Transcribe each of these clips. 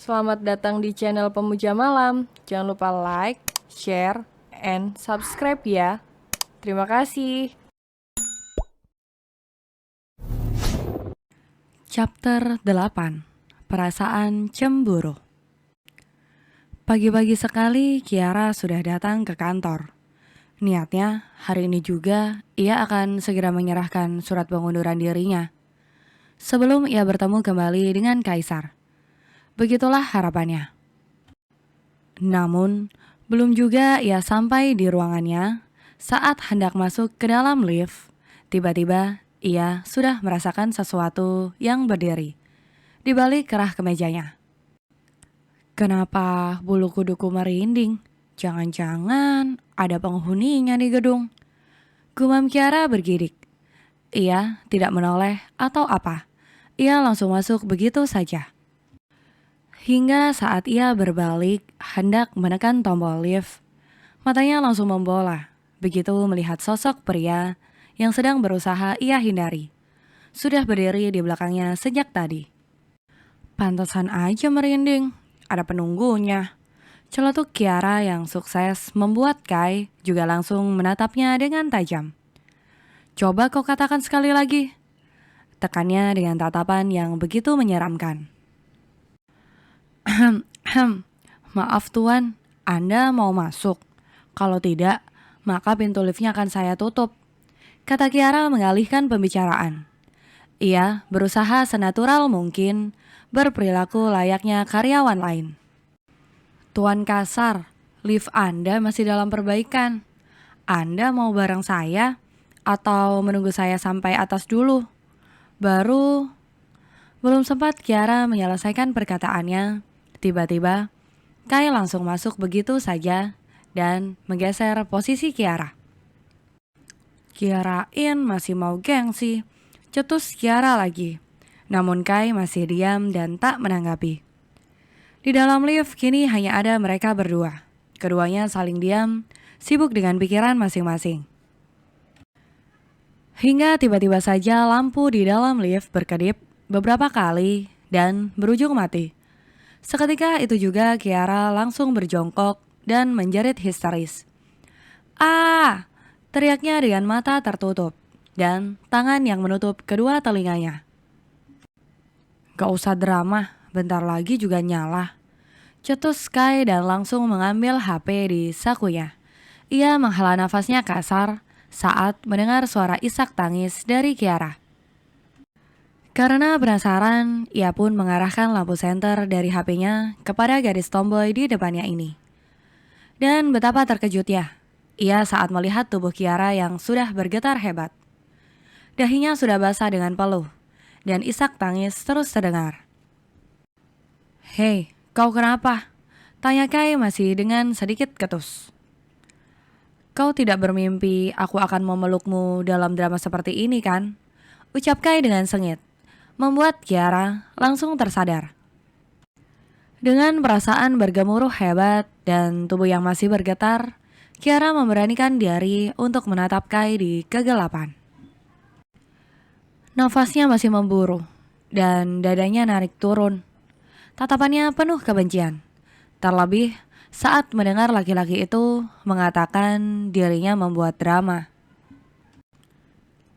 Selamat datang di channel Pemuja Malam. Jangan lupa like, share, and subscribe ya. Terima kasih. Chapter 8. Perasaan cemburu. Pagi-pagi sekali Kiara sudah datang ke kantor. Niatnya hari ini juga ia akan segera menyerahkan surat pengunduran dirinya sebelum ia bertemu kembali dengan Kaisar. Begitulah harapannya. Namun, belum juga ia sampai di ruangannya saat hendak masuk ke dalam lift. Tiba-tiba ia sudah merasakan sesuatu yang berdiri di balik kerah kemejanya. Kenapa bulu kuduku merinding? Jangan-jangan ada penghuninya di gedung. Gumam Kiara bergidik. Ia tidak menoleh atau apa. Ia langsung masuk begitu saja. Hingga saat ia berbalik hendak menekan tombol lift, matanya langsung membola begitu melihat sosok pria yang sedang berusaha ia hindari. Sudah berdiri di belakangnya sejak tadi. Pantesan aja merinding, ada penunggunya. Celetuk Kiara yang sukses membuat Kai juga langsung menatapnya dengan tajam. Coba kau katakan sekali lagi. Tekannya dengan tatapan yang begitu menyeramkan. Maaf tuan, Anda mau masuk. Kalau tidak, maka pintu liftnya akan saya tutup. Kata Kiara mengalihkan pembicaraan. Ia berusaha senatural mungkin berperilaku layaknya karyawan lain. Tuan Kasar, lift Anda masih dalam perbaikan. Anda mau bareng saya atau menunggu saya sampai atas dulu? Belum sempat Kiara menyelesaikan perkataannya, tiba-tiba Kai langsung masuk begitu saja dan menggeser posisi Kiara. Kirain masih mau gengsi, cetus Kiara lagi. Namun Kai masih diam dan tak menanggapi. Di dalam lift kini hanya ada mereka berdua. Keduanya saling diam, sibuk dengan pikiran masing-masing. Hingga tiba-tiba saja lampu di dalam lift berkedip beberapa kali dan berujung mati. Seketika itu juga Kiara langsung berjongkok dan menjerit histeris. "Ah!" teriaknya dengan mata tertutup dan tangan yang menutup kedua telinganya. "Gak usah drama, bentar lagi juga nyala," cetus Sky dan langsung mengambil HP di sakunya. Ia menghela nafasnya kasar saat mendengar suara isak tangis dari Kiara. Karena penasaran, ia pun mengarahkan lampu senter dari HP-nya kepada gadis tomboy di depannya ini. Dan betapa terkejutnya ia saat melihat tubuh Kiara yang sudah bergetar hebat. Dahinya sudah basah dengan peluh, dan isak tangis terus terdengar. "Hei, kau kenapa?" tanya Kai masih dengan sedikit ketus. "Kau tidak bermimpi aku akan memelukmu dalam drama seperti ini kan?" ucap Kai dengan sengit, membuat Kiara langsung tersadar. Dengan perasaan bergemuruh hebat dan tubuh yang masih bergetar, Kiara memberanikan diri untuk menatap Kai di kegelapan. Nafasnya masih memburu dan dadanya narik turun. Tatapannya penuh kebencian. Terlebih saat mendengar laki-laki itu mengatakan dirinya membuat drama.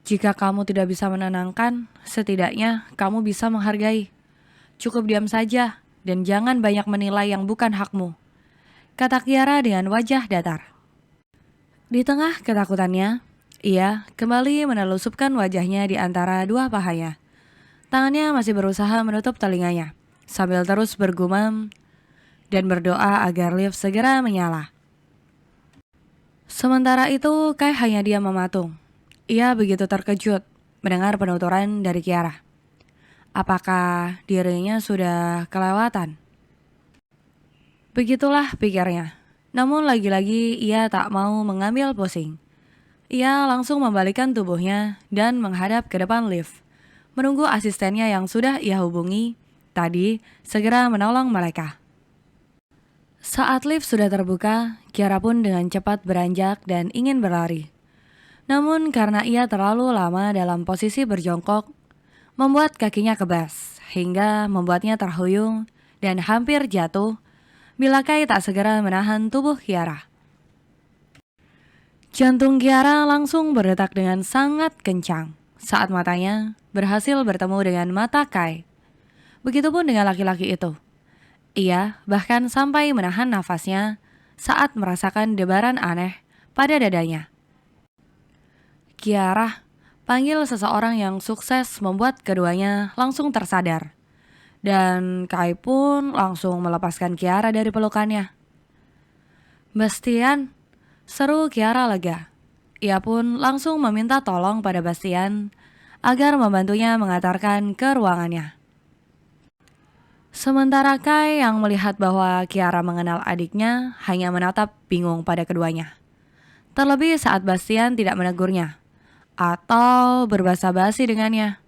"Jika kamu tidak bisa menenangkan, setidaknya kamu bisa menghargai. Cukup diam saja dan jangan banyak menilai yang bukan hakmu," kata Kiara dengan wajah datar. Di tengah ketakutannya, ia kembali menelusupkan wajahnya di antara dua pahanya. Tangannya masih berusaha menutup telinganya, sambil terus bergumam dan berdoa agar lift segera menyala. Sementara itu, Kai hanya diam mematung. Ia begitu terkejut mendengar penuturan dari Kiara. Apakah dirinya sudah kelewatan? Begitulah pikirnya. Namun lagi-lagi ia tak mau mengambil pusing. Ia langsung membalikkan tubuhnya dan menghadap ke depan lift, menunggu asistennya yang sudah ia hubungi tadi segera menolong mereka. Saat lift sudah terbuka, Kiara pun dengan cepat beranjak dan ingin berlari. Namun karena ia terlalu lama dalam posisi berjongkok, membuat kakinya kebas hingga membuatnya terhuyung dan hampir jatuh bila Kai tak segera menahan tubuh Kiara. Jantung Kiara langsung berdetak dengan sangat kencang saat matanya berhasil bertemu dengan mata Kai. Begitupun dengan laki-laki itu. Ia bahkan sampai menahan nafasnya saat merasakan debaran aneh pada dadanya. Kiara, panggil seseorang yang sukses membuat keduanya langsung tersadar. Dan Kai pun langsung melepaskan Kiara dari pelukannya. Bastian, seru Kiara lega. Ia pun langsung meminta tolong pada Bastian agar membantunya mengantarkan ke ruangannya. Sementara Kai yang melihat bahwa Kiara mengenal adiknya hanya menatap bingung pada keduanya. Terlebih saat Bastian tidak menegurnya atau berbahasa basi dengannya.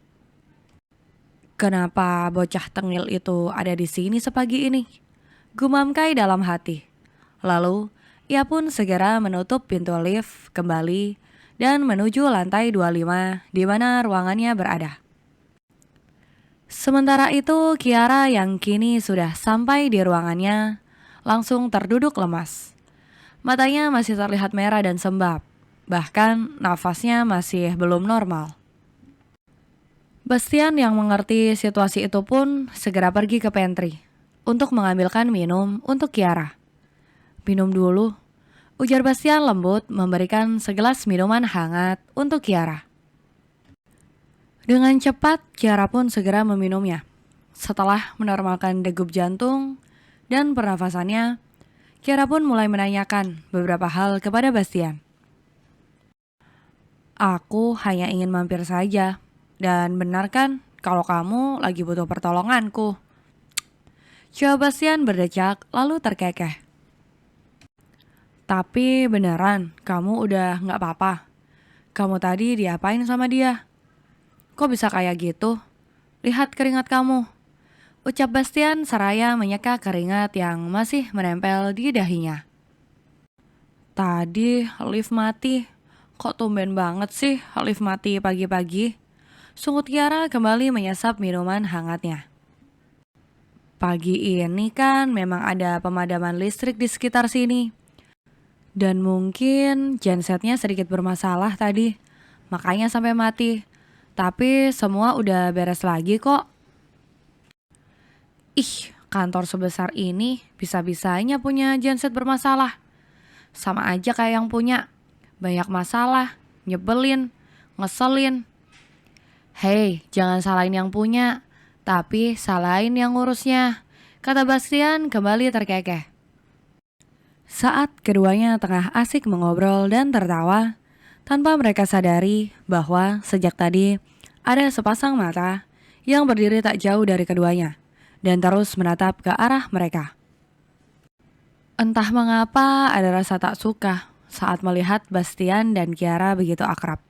Kenapa bocah tengil itu ada di sini sepagi ini? Gumam Kai dalam hati. Lalu, ia pun segera menutup pintu lift kembali dan menuju lantai 25 di mana ruangannya berada. Sementara itu, Kiara yang kini sudah sampai di ruangannya langsung terduduk lemas. Matanya masih terlihat merah dan sembab, bahkan nafasnya masih belum normal. Bastian yang mengerti situasi itu pun segera pergi ke pantry untuk mengambilkan minum untuk Kiara. Minum dulu, ujar Bastian lembut memberikan segelas minuman hangat untuk Kiara. Dengan cepat, Kiara pun segera meminumnya. Setelah menormalkan degup jantung dan pernafasannya, Kiara pun mulai menanyakan beberapa hal kepada Bastian. Aku hanya ingin mampir saja. Dan benar kan kalau kamu lagi butuh pertolonganku? Jawab Bastian berdecak lalu terkekeh. Tapi beneran kamu udah gak apa-apa? Kamu tadi diapain sama dia? Kok bisa kayak gitu? Lihat keringat kamu. Ucap Bastian seraya menyeka keringat yang masih menempel di dahinya. Tadi lift mati. Kok tumben banget sih lift mati pagi-pagi? Sungut Kiara kembali menyesap minuman hangatnya. Pagi ini kan memang ada pemadaman listrik di sekitar sini. Dan mungkin gensetnya sedikit bermasalah tadi. Makanya sampai mati. Tapi semua udah beres lagi kok. Ih, kantor sebesar ini bisa-bisanya punya genset bermasalah. Sama aja kayak yang punya. Banyak masalah, nyebelin, ngeselin. Hei, jangan salahin yang punya, tapi salahin yang ngurusnya, kata Bastian kembali terkekeh. Saat keduanya tengah asik mengobrol dan tertawa, tanpa mereka sadari bahwa sejak tadi ada sepasang mata yang berdiri tak jauh dari keduanya dan terus menatap ke arah mereka. Entah mengapa ada rasa tak suka saat melihat Bastian dan Kiara begitu akrab.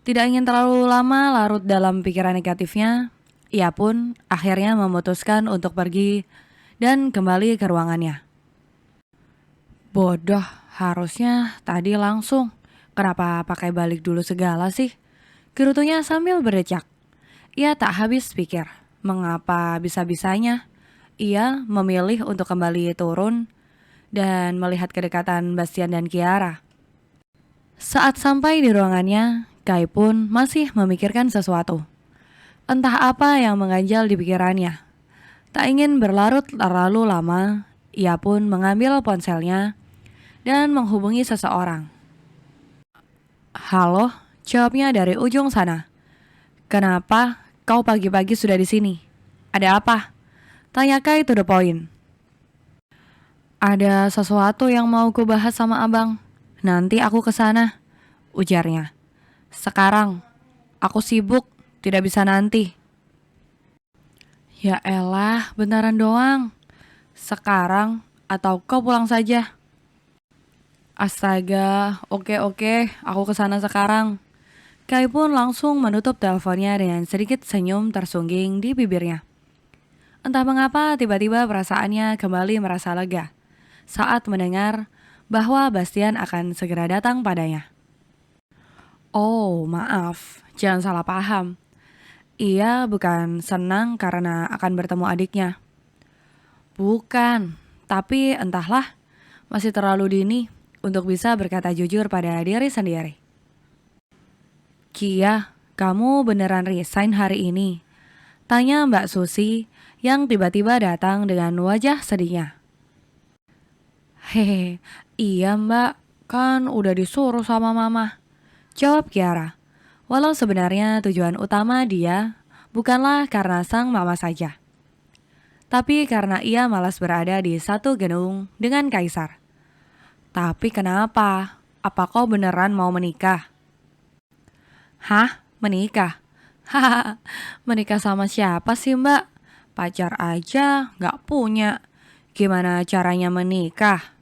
Tidak ingin terlalu lama larut dalam pikiran negatifnya, ia pun akhirnya memutuskan untuk pergi dan kembali ke ruangannya. Bodoh, harusnya tadi langsung. Kenapa pakai balik dulu segala sih? Gerutunya sambil berdecak. Ia tak habis pikir, mengapa bisa-bisanya ia memilih untuk kembali turun dan melihat kedekatan Bastian dan Kiara. Saat sampai di ruangannya, Kai pun masih memikirkan sesuatu. Entah apa yang mengganjal di pikirannya. Tak ingin berlarut terlalu lama, ia pun mengambil ponselnya dan menghubungi seseorang. Halo, jawabnya dari ujung sana. Kenapa kau pagi-pagi sudah di sini? Ada apa? Tanya Kai to the point. Ada sesuatu yang mau ku bahas sama abang. Nanti aku kesana, ujarnya. Sekarang, aku sibuk, tidak bisa nanti. Ya elah, beneran doang. Sekarang atau kau pulang saja? Astaga, oke, aku kesana sekarang. Kai pun langsung menutup teleponnya dengan sedikit senyum tersungging di bibirnya. Entah mengapa tiba-tiba perasaannya kembali merasa lega saat mendengar bahwa Bastian akan segera datang padanya. Oh, maaf, jangan salah paham. Ia bukan senang karena akan bertemu adiknya. Bukan, tapi entahlah, masih terlalu dini untuk bisa berkata jujur pada diri sendiri. Kia, kamu beneran resign hari ini? Tanya Mbak Susi yang tiba-tiba datang dengan wajah sedihnya. Hehe, iya mbak, kan udah disuruh sama mama. Jawab Kiara, walau sebenarnya tujuan utama dia bukanlah karena sang mama saja. Tapi karena ia malas berada di satu gedung dengan Kaisar. Tapi kenapa? Apa kau beneran mau menikah? Hah? Menikah? Hahaha, menikah sama siapa sih mbak? Pacar aja nggak punya. Gimana caranya menikah?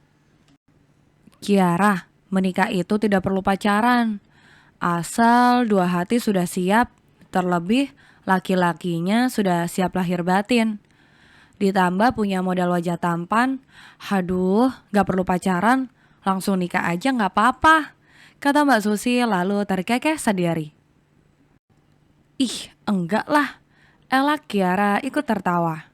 Kiara, menikah itu tidak perlu pacaran. Asal dua hati sudah siap, terlebih laki-lakinya sudah siap lahir batin. Ditambah punya modal wajah tampan, haduh gak perlu pacaran, langsung nikah aja gak apa-apa, kata Mbak Susi lalu terkekeh sendiri. Ih, enggak lah, elak Kiara ikut tertawa.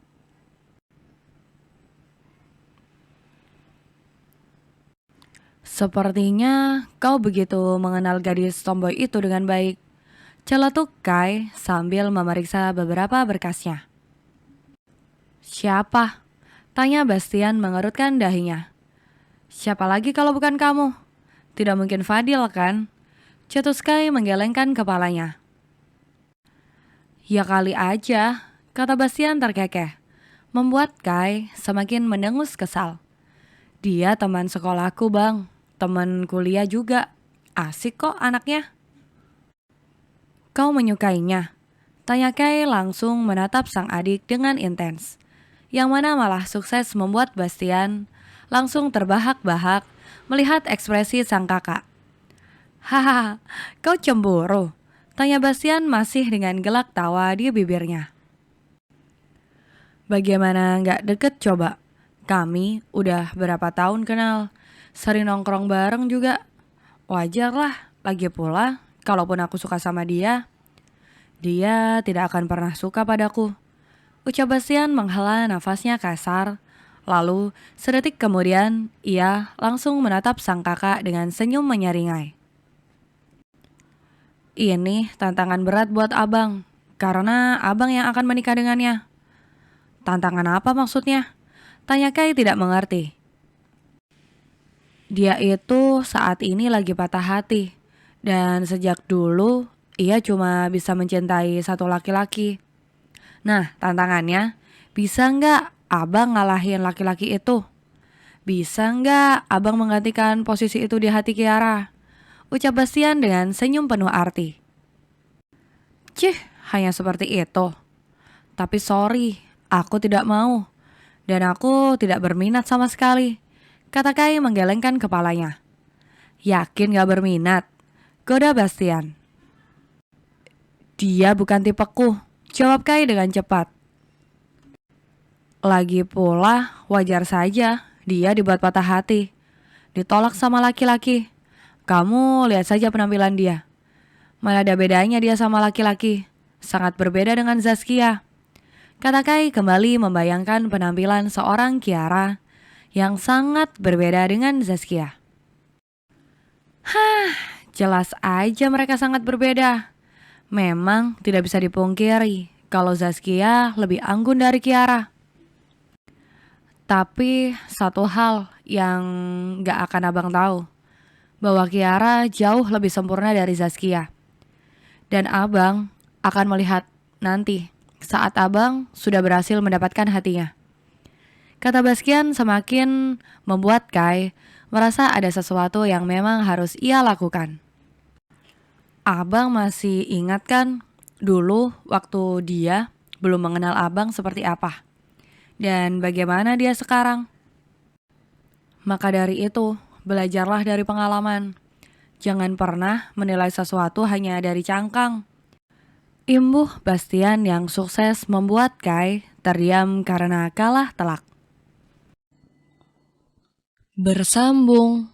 Sepertinya kau begitu mengenal gadis tomboy itu dengan baik, celetuk Kai sambil memeriksa beberapa berkasnya. Siapa? Tanya Bastian mengerutkan dahinya. Siapa lagi kalau bukan kamu? Tidak mungkin Fadil kan? Cetus Kai menggelengkan kepalanya. Ya kali aja, kata Bastian terkekeh, membuat Kai semakin mendengus kesal. Dia teman sekolahku bang, teman kuliah juga. Asik kok anaknya. Kau menyukainya? Tanya Kai langsung menatap sang adik dengan intens. Yang mana malah sukses membuat Bastian langsung terbahak-bahak melihat ekspresi sang kakak. Hahaha, kau cemburu? Tanya Bastian masih dengan gelak tawa di bibirnya. Bagaimana nggak deket coba? Kami udah berapa tahun kenal, sering nongkrong bareng juga. Wajar lah, lagi pula kalaupun aku suka sama dia, dia tidak akan pernah suka padaku. Ucap Bastian menghela nafasnya kasar, lalu sedetik kemudian ia langsung menatap sang kakak dengan senyum menyeringai. Ini tantangan berat buat abang, karena abang yang akan menikah dengannya. Tantangan apa maksudnya? Tanya Kai tidak mengerti. Dia itu saat ini lagi patah hati, dan sejak dulu ia cuma bisa mencintai satu laki-laki. Nah, tantangannya, bisa nggak abang ngalahin laki-laki itu? Bisa nggak abang menggantikan posisi itu di hati Kiara? Ucap Bastian dengan senyum penuh arti. Cih, hanya seperti itu. Tapi sorry, aku tidak mau. Dan aku tidak berminat sama sekali, kata Kai menggelengkan kepalanya. Yakin gak berminat? Goda Bastian. Dia bukan tipeku, jawab Kai dengan cepat. Lagi pula wajar saja dia dibuat patah hati, ditolak sama laki-laki. Kamu lihat saja penampilan dia. Mana ada bedanya dia sama laki-laki, sangat berbeda dengan Zaskia. Kata Kai kembali membayangkan penampilan seorang Kiara yang sangat berbeda dengan Zaskia. Hah, jelas aja mereka sangat berbeda. Memang tidak bisa dipungkiri kalau Zaskia lebih anggun dari Kiara. Tapi satu hal yang gak akan abang tahu, bahwa Kiara jauh lebih sempurna dari Zaskia. Dan abang akan melihat nanti saat abang sudah berhasil mendapatkan hatinya. Kata Bastian semakin membuat Kai merasa ada sesuatu yang memang harus ia lakukan. Abang masih ingat kan dulu waktu dia belum mengenal abang seperti apa? Dan bagaimana dia sekarang? Maka dari itu, belajarlah dari pengalaman. Jangan pernah menilai sesuatu hanya dari cangkang. Imbuh Bastian yang sukses membuat Kai terdiam karena kalah telak. Bersambung.